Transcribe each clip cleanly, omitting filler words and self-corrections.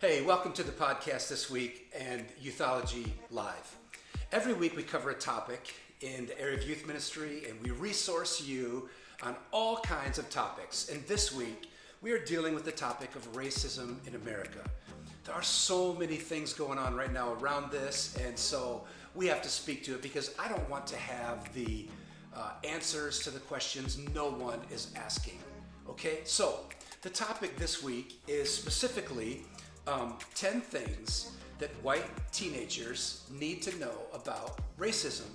Hey, welcome to the podcast this week and Youthology Live. Every week we cover a topic in the area of youth ministry and we resource you on all kinds of topics. And this week we are dealing with the topic of racism in America. There are so many things going on right now around this, and so we have to speak to it because I don't want to have the answers to the questions no one is asking. Okay, so the topic this week is specifically 10 things that white teenagers need to know about racism.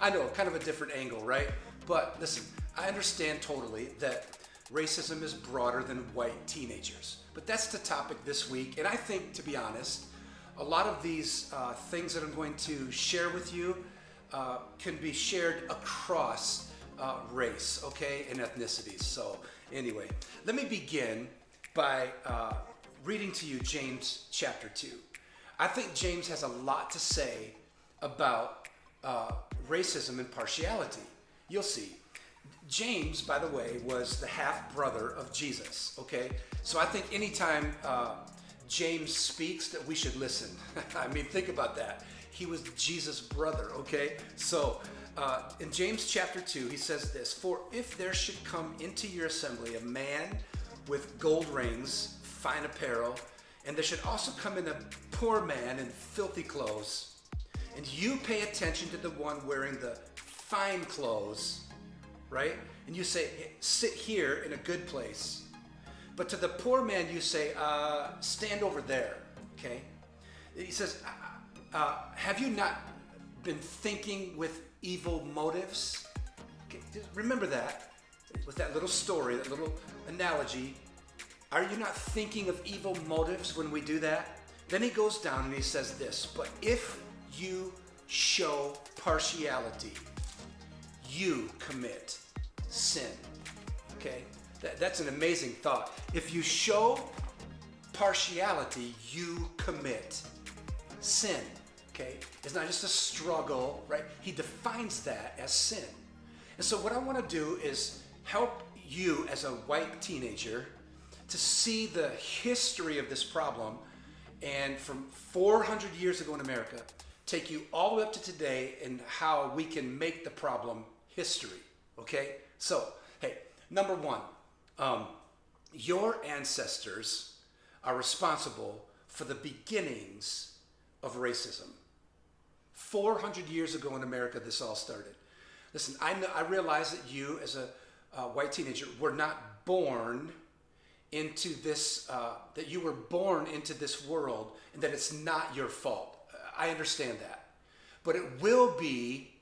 I know, kind of a different angle, right? But listen, I understand totally that racism is broader than white teenagers. But that's the topic this week. And I think, to be honest, a lot of these things that I'm going to share with you can be shared across race, okay, and ethnicities. So anyway, let me begin by reading to you James chapter 2. I think James has a lot to say about racism and partiality. You'll see. James, by the way, was the half-brother of Jesus, okay? So I think anytime James speaks that we should listen. I mean, think about that. He was Jesus' brother, okay? So in James chapter 2, he says this, "For if there should come into your assembly a man with gold rings, fine apparel, and there should also come in a poor man in filthy clothes, and you pay attention to the one wearing the fine clothes," right? And you say, "Hey, sit here in a good place." But to the poor man you say, "Stand over there," okay? He says, "Have you not been thinking with evil motives?" Okay, just remember that, with that little story, that little analogy. Are you not thinking of evil motives when we do that? Then he goes down and he says this, "But if you show partiality, you commit sin." Okay? That's an amazing thought. If you show partiality, you commit sin. Okay? It's not just a struggle, right? He defines that as sin. And so what I want to do is help you as a white teenager to see the history of this problem, and from 400 years ago in America, take you all the way up to today and how we can make the problem history, okay? So, hey, number one, your ancestors are responsible for the beginnings of racism. 400 years ago in America, this all started. Listen, I realize that you as a white teenager were not born into this, that you were born into this world and that it's not your fault. I understand that. But it will be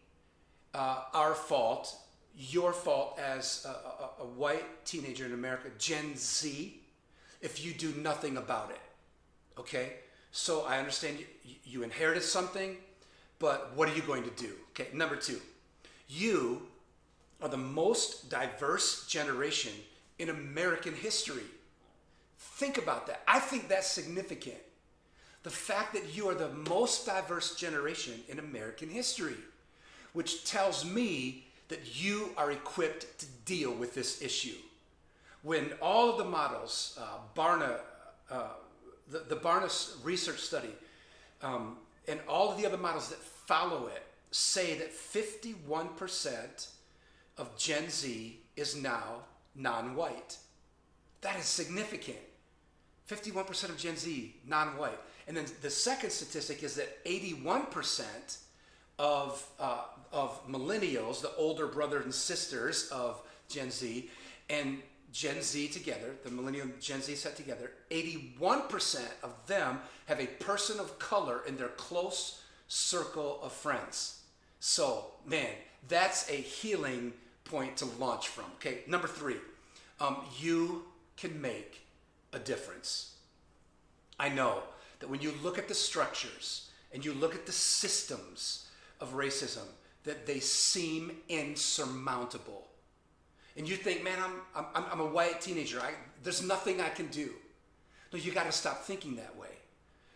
our fault, your fault as a white teenager in America, Gen Z, if you do nothing about it. Okay? So I understand you inherited something, but what are you going to do? Okay, number two, you are the most diverse generation in American history. Think about that. I think that's significant. The fact that you are the most diverse generation in American history, which tells me that you are equipped to deal with this issue. When all of the models, the Barna research study, and all of the other models that follow it say that 51% of Gen Z is now non-white. That is significant. 51% of Gen Z, non-white. And then the second statistic is that 81% of millennials, the older brothers and sisters of Gen Z, and Gen Z together, the millennial Gen Z set together, 81% of them have a person of color in their close circle of friends. So, man, that's a healing point to launch from. Okay, number three, you can make a difference. I know that when you look at the structures and you look at the systems of racism, that they seem insurmountable. And you think, man, I'm a white teenager. There's nothing I can do. No, you got to stop thinking that way.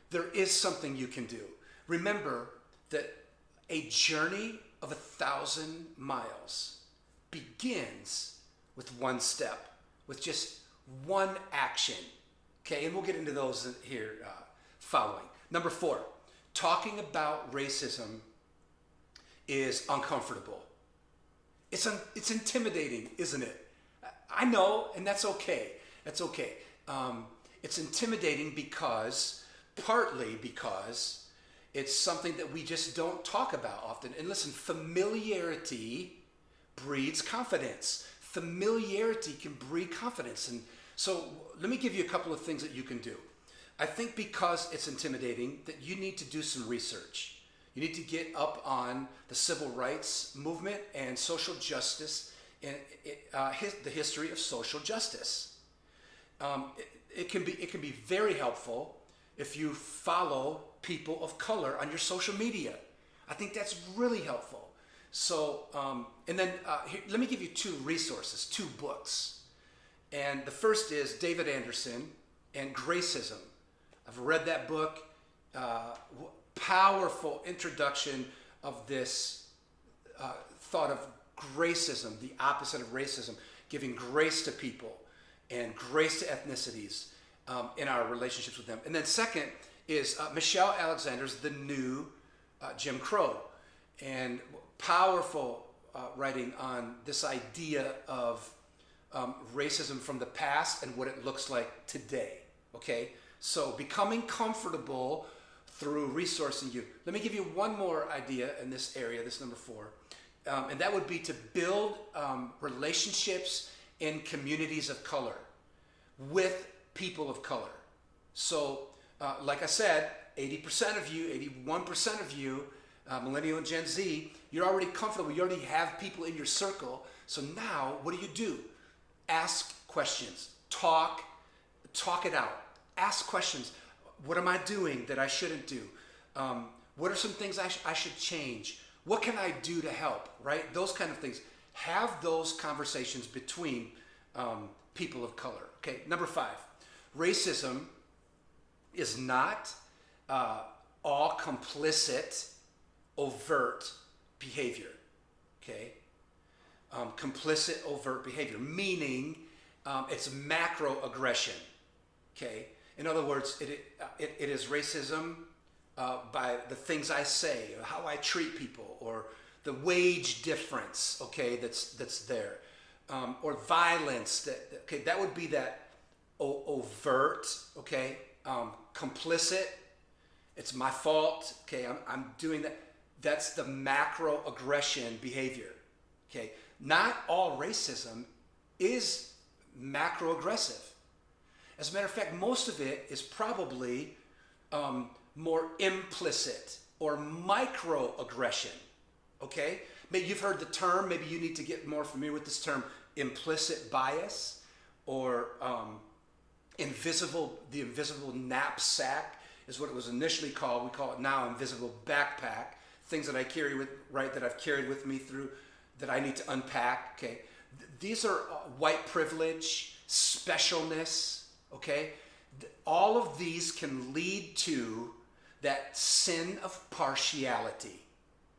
There is something you can do. Remember that a journey of 1,000 miles begins with one step, with just one action. Okay, and we'll get into those here following. Number 4, talking about racism is uncomfortable. It's intimidating, isn't it? I know, and that's okay. That's okay. It's intimidating partly because it's something that we just don't talk about often. And listen, familiarity breeds confidence. Familiarity can breed confidence. And so let me give you a couple of things that you can do. I think because it's intimidating that you need to do some research. You need to get up on the civil rights movement and social justice and the history of social justice. It can be very helpful if you follow people of color on your social media. I think that's really helpful. So, and then let me give you 2 resources, 2 books. And the first is David Anderson and Gracism. I've read that book. Powerful introduction of this thought of gracism, the opposite of racism, giving grace to people and grace to ethnicities in our relationships with them. And then second is Michelle Alexander's The New Jim Crow, and powerful writing on this idea of racism from the past and what it looks like today. Okay, so becoming comfortable through resourcing you. Let me give you one more idea in this area, this number 4, and that would be to build relationships in communities of color with people of color. So, like I said, 80% of you, 81% of you, Millennial and Gen Z, you're already comfortable. You already have people in your circle. So now, what do? Ask questions. Talk it out. Ask questions. What am I doing that I shouldn't do? What are some things I should change? What can I do to help, right? Those kind of things. Have those conversations between people of color. Okay, number 5. Racism is not all complicit, overt behavior. Okay? Complicit, overt behavior, meaning it's macro aggression. Okay? In other words, it is racism by the things I say, or how I treat people, or the wage difference, okay, that's there, or violence. That would be that overt, okay, complicit. It's my fault. Okay, I'm doing that. That's the macro aggression behavior. Okay, not all racism is macro aggressive. As a matter of fact, most of it is probably more implicit or microaggression. Okay? Maybe you've heard the term, maybe you need to get more familiar with this term, implicit bias, or the invisible knapsack is what it was initially called. We call it now invisible backpack. Things that I carry that I've carried with me through that I need to unpack. Okay? These are white privilege, specialness. Okay, all of these can lead to that sin of partiality.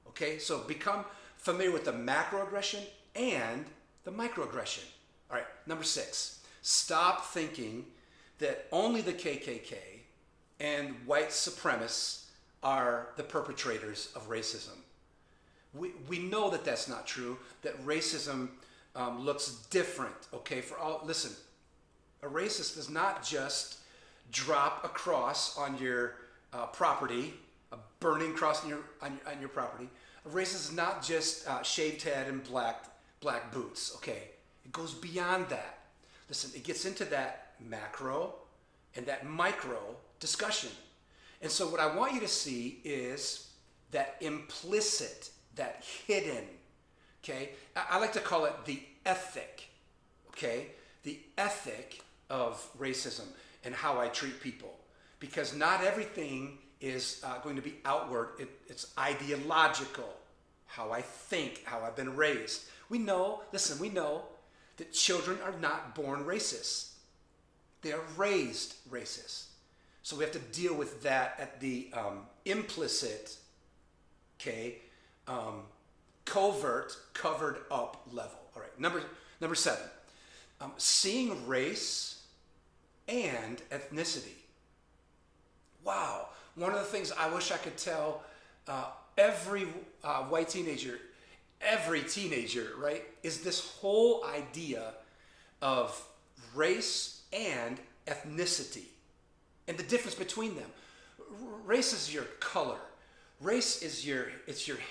Okay, so become familiar with the macroaggression and the microaggression. All right, number 6, stop thinking that only the KKK and white supremacists are the perpetrators of racism. We know that that's not true, that racism looks different, okay, for all. Listen, a racist does not just drop a cross on your property, a burning cross on your property. A racist is not just shaved head and black boots. Okay, it goes beyond that. Listen, it gets into that macro and that micro discussion. And so what I want you to see is that implicit, that hidden. Okay, I like to call it the ethic. Okay, the ethic of racism and how I treat people, because not everything is going to be outward. It's ideological, how I think, how I've been raised. We know that children are not born racist. They are raised racist. So we have to deal with that at the implicit, covert, covered up level. All right, number 7, seeing race and ethnicity. Wow. One of the things I wish I could tell every white teenager, every teenager, right, is this whole idea of race and ethnicity and the difference between them. Race is your color. Race is your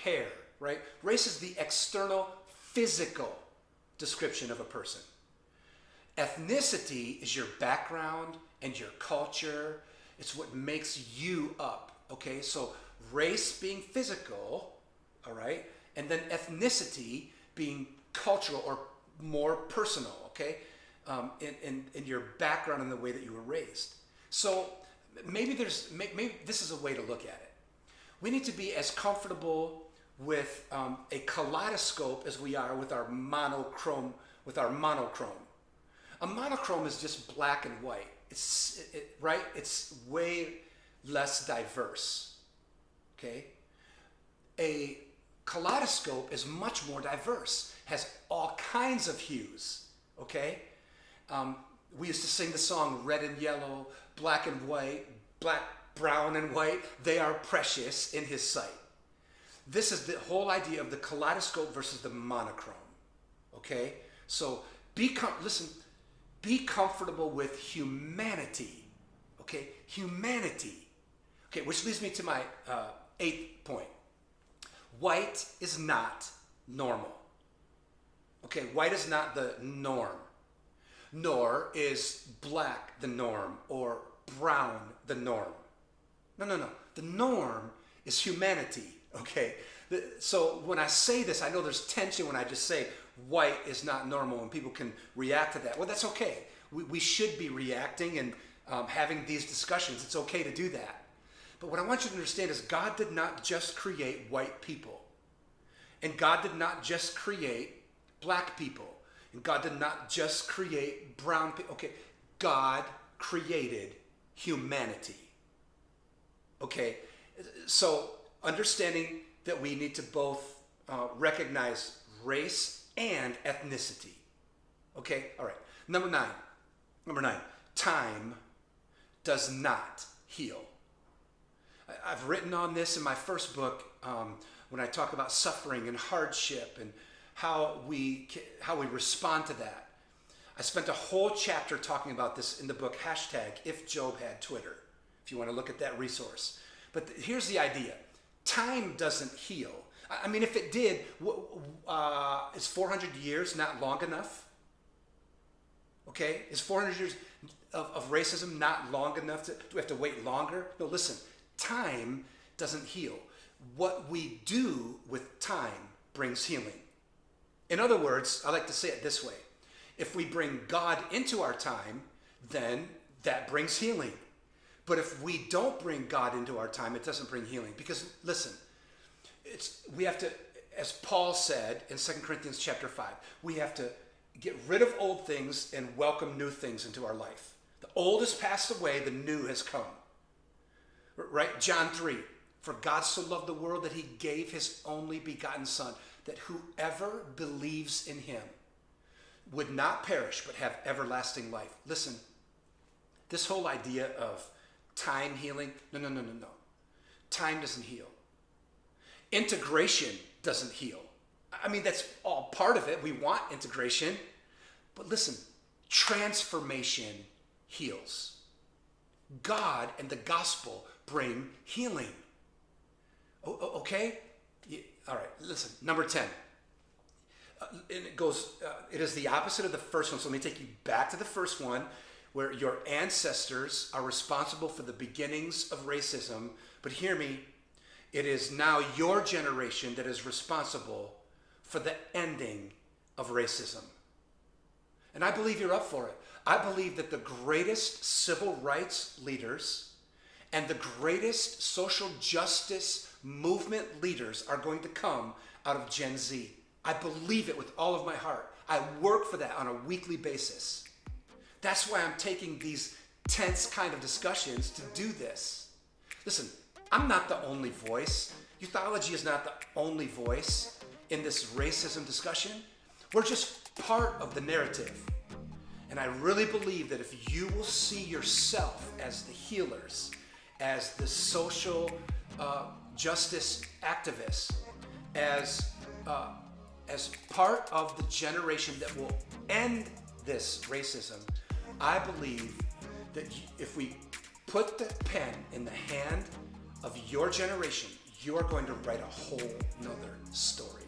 hair, right? Race is the external physical description of a person. Ethnicity is your background and your culture. It's what makes you up, okay? So race being physical, all right? And then ethnicity being cultural or more personal, okay? In your background and the way that you were raised. So maybe this is a way to look at it. We need to be as comfortable with a kaleidoscope as we are with our monochrome. A monochrome is just black and white. Right? It's way less diverse. Okay? A kaleidoscope is much more diverse, has all kinds of hues. Okay? We used to sing the song red and yellow, black and white, black, brown and white. They are precious in his sight. This is the whole idea of the kaleidoscope versus the monochrome. Okay? So be comfortable with humanity. Okay? Humanity. Okay, which leads me to my 8th point. White is not normal. Okay, white is not the norm. Nor is black the norm or brown the norm. No. The norm is humanity, okay? So when I say this, I know there's tension when I just say white is not normal and people can react to that. Well, that's okay. We should be reacting and having these discussions. It's okay to do that. But what I want you to understand is God did not just create white people. And God did not just create black people. And God did not just create brown people. Okay, God created humanity. Okay, so understanding that we need to both recognize race and ethnicity. Okay, all right. Number nine, time does not heal. I've written on this in my first book when I talk about suffering and hardship and how we respond to that. I spent a whole chapter talking about this in the book, #IfJobHadTwitter, if you want to look at that resource. But here's the idea. Time doesn't heal. I mean, if it did, is 400 years not long enough? Okay? Is 400 years of racism not long enough? Do we have to wait longer? No, listen. Time doesn't heal. What we do with time brings healing. In other words, I like to say it this way. If we bring God into our time, then that brings healing. But if we don't bring God into our time, it doesn't bring healing. Because listen, we have to, as Paul said in 2 Corinthians chapter 5, we have to get rid of old things and welcome new things into our life. The old has passed away, the new has come. Right? John 3, for God so loved the world that he gave his only begotten son, that whoever believes in him would not perish but have everlasting life. Listen, this whole idea of time healing, no. Time doesn't heal. Integration doesn't heal. I mean, that's all part of it. We want integration. But listen, transformation heals. God and the gospel bring healing. Okay? All right, listen, number 10. And it goes, it is the opposite of the first one. So let me take you back to the first one, where your ancestors are responsible for the beginnings of racism. But hear me, it is now your generation that is responsible for the ending of racism. And I believe you're up for it. I believe that the greatest civil rights leaders and the greatest social justice movement leaders are going to come out of Gen Z. I believe it with all of my heart. I work for that on a weekly basis. That's why I'm taking these tense kind of discussions to do this. Listen, I'm not the only voice. Ythology is not the only voice in this racism discussion. We're just part of the narrative. And I really believe that if you will see yourself as the healers, as the social justice activists, as part of the generation that will end this racism, I believe that if we put the pen in the hand of your generation, you are going to write a whole nother story.